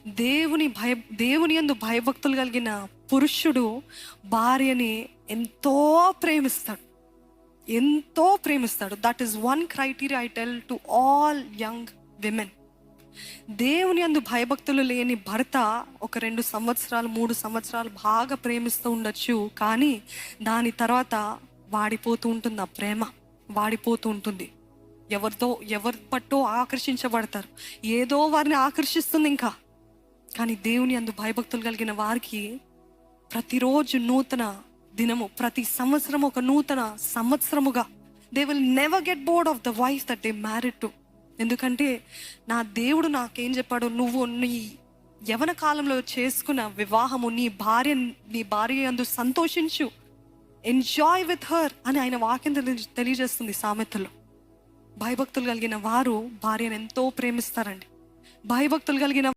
దేవుని యందు భయభక్తులు కలిగిన పురుషుడు భార్యని ఎంతో ప్రేమిస్తాడు, ఎంతో ప్రేమిస్తాడు. That is one criteria I tell to all young women. దేవుని యందు భయభక్తులు లేని భర్త ఒక 2 సంవత్సరాలు 3 సంవత్సరాలు బాగా ప్రేమిస్తూ ఉండొచ్చు, కానీ దాని తర్వాత వాడిపోతూ ఉంటుంది, ఆ ప్రేమ వాడిపోతూ ఉంటుంది. ఎవరి పట్టో ఆకర్షించబడతారు, ఏదో వారిని ఆకర్షిస్తుంది ఇంకా. కానీ దేవుని యందు భయభక్తులు కలిగిన వారికి ప్రతిరోజు నూతన దినము, ప్రతి సంవత్సరం ఒక నూతన సంవత్సరముగా. They will never get bored of the wife that they married to. ఎందుకంటే నా దేవుడు నాకేం చెప్పాడు, నువ్వు నీ యవన కాలంలో చేసుకున్న వివాహము నీ భార్య యందు సంతోషించు, ఎంజాయ్ విత్ హర్ అని ఆయన వాక్యం తెలియజేస్తుంది సామెతలో. భయభక్తులు కలిగిన వారు భార్యను ఎంతో ప్రేమిస్తారండి. భయభక్తులు కలిగిన